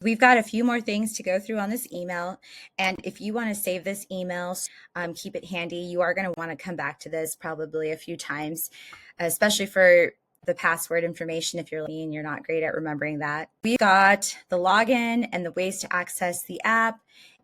we've got a few more things to go through on this email. And if you want to save this email, keep it handy. You are going to want to come back to this probably a few times, especially for the password information if you're not great at remembering that. We've got the login and the ways to access the app.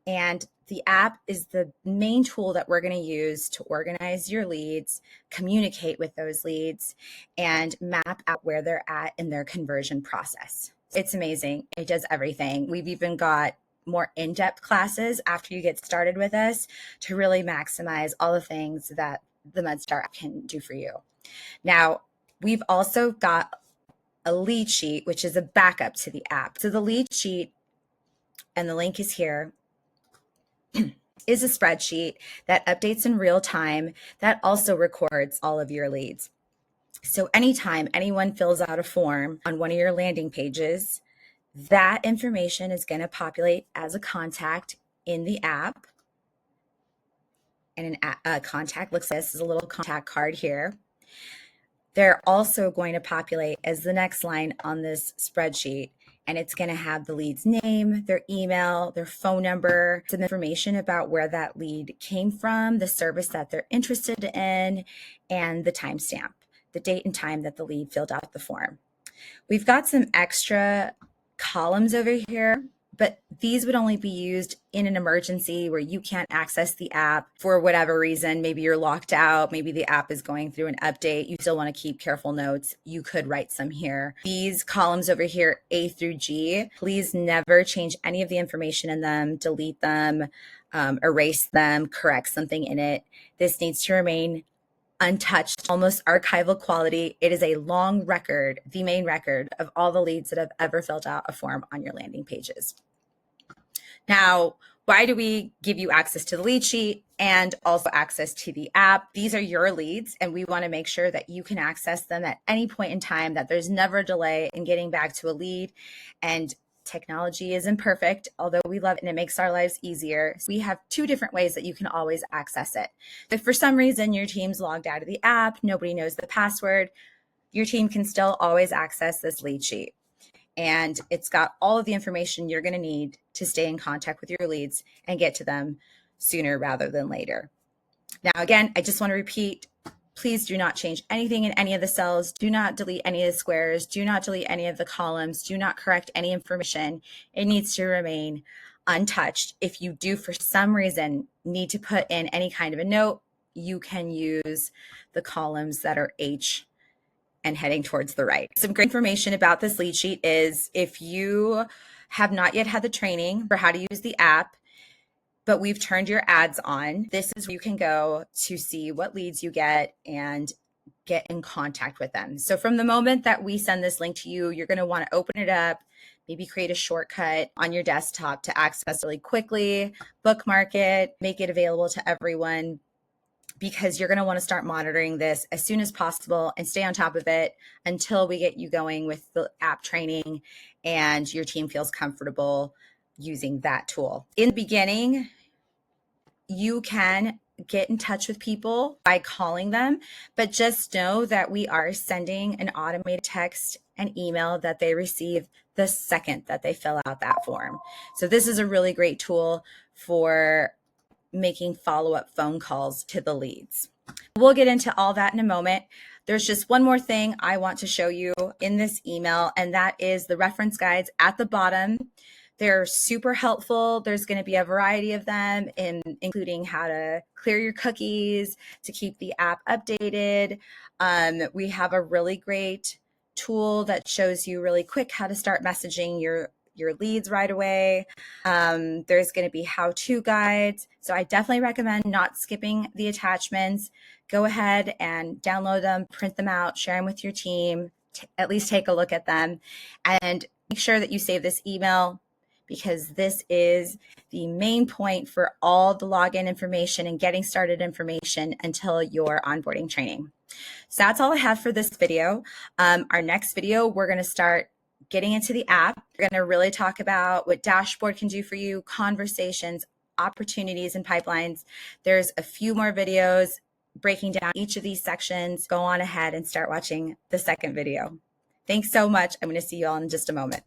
And the app is the main tool that we're going to use to organize your leads, communicate with those leads, and map out where they're at in their conversion process. It's amazing. It does everything. We've even got more in-depth classes after you get started with us to really maximize all the things that the Medstar app can do for you. Now, we've also got a lead sheet, which is a backup to the app. So the lead sheet, and the link is here, is a spreadsheet that updates in real time that also records all of your leads. So anytime anyone fills out a form on one of your landing pages, that information is going to populate as a contact in the app. And a contact looks like this is a little contact card here. They're also going to populate as the next line on this spreadsheet. And it's going to have the lead's name, their email, their phone number, some information about where that lead came from, the service that they're interested in, and the timestamp, the date and time that the lead filled out the form. We've got some extra columns over here, but these would only be used in an emergency where you can't access the app for whatever reason. Maybe you're locked out. Maybe the app is going through an update. You still want to keep careful notes. You could write some here. These columns over here, A through G, please never change any of the information in them, delete them, erase them, correct something in it. This needs to remain untouched, almost archival quality. It is a long record, the main record of all the leads that have ever filled out a form on your landing pages. Now, why do we give you access to the lead sheet and also access to the app? These are your leads, and we want to make sure that you can access them at any point in time, that there's never a delay in getting back to a lead. And technology isn't perfect, although we love it and it makes our lives easier. We have two different ways that you can always access it. If for some reason your team's logged out of the app, nobody knows the password, your team can still always access this lead sheet. And it's got all of the information you're going to need to stay in contact with your leads and get to them sooner rather than later. Now, again, I just want to repeat, please do not change anything in any of the cells. Do not delete any of the squares. Do not delete any of the columns. Do not correct any information. It needs to remain untouched. If you do, for some reason, need to put in any kind of a note, you can use the columns that are H and heading towards the right. Some great information about this lead sheet is if you have not yet had the training for how to use the app, but we've turned your ads on, this is where you can go to see what leads you get and get in contact with them. So from the moment that we send this link to you, you're going to want to open it up, maybe create a shortcut on your desktop to access really quickly, bookmark it, make it available to everyone, because you're going to want to start monitoring this as soon as possible and stay on top of it until we get you going with the app training and your team feels comfortable using that tool. In the beginning, you can get in touch with people by calling them, but just know that we are sending an automated text and email that they receive the second that they fill out that form. So this is a really great tool for making follow-up phone calls to the leads. We'll get into all that in a moment. There's just one more thing I want to show you in this email, and that is the reference guides at the bottom. They're super helpful. There's going to be a variety of them, including how to clear your cookies, to keep the app updated. We have a really great tool that shows you really quick how to start messaging your leads right away. There's going to be how-to guides. So I definitely recommend not skipping the attachments. Go ahead and download them, print them out, share them with your team, at least take a look at them, and make sure that you save this email, because this is the main point for all the login information and getting started information until your onboarding training. So that's all I have for this video. Our next video, we're going to start getting into the app. We're going to really talk about what dashboard can do for you, conversations, opportunities, and pipelines. There's a few more videos breaking down each of these sections. Go on ahead and start watching the second video. Thanks so much. I'm going to see you all in just a moment.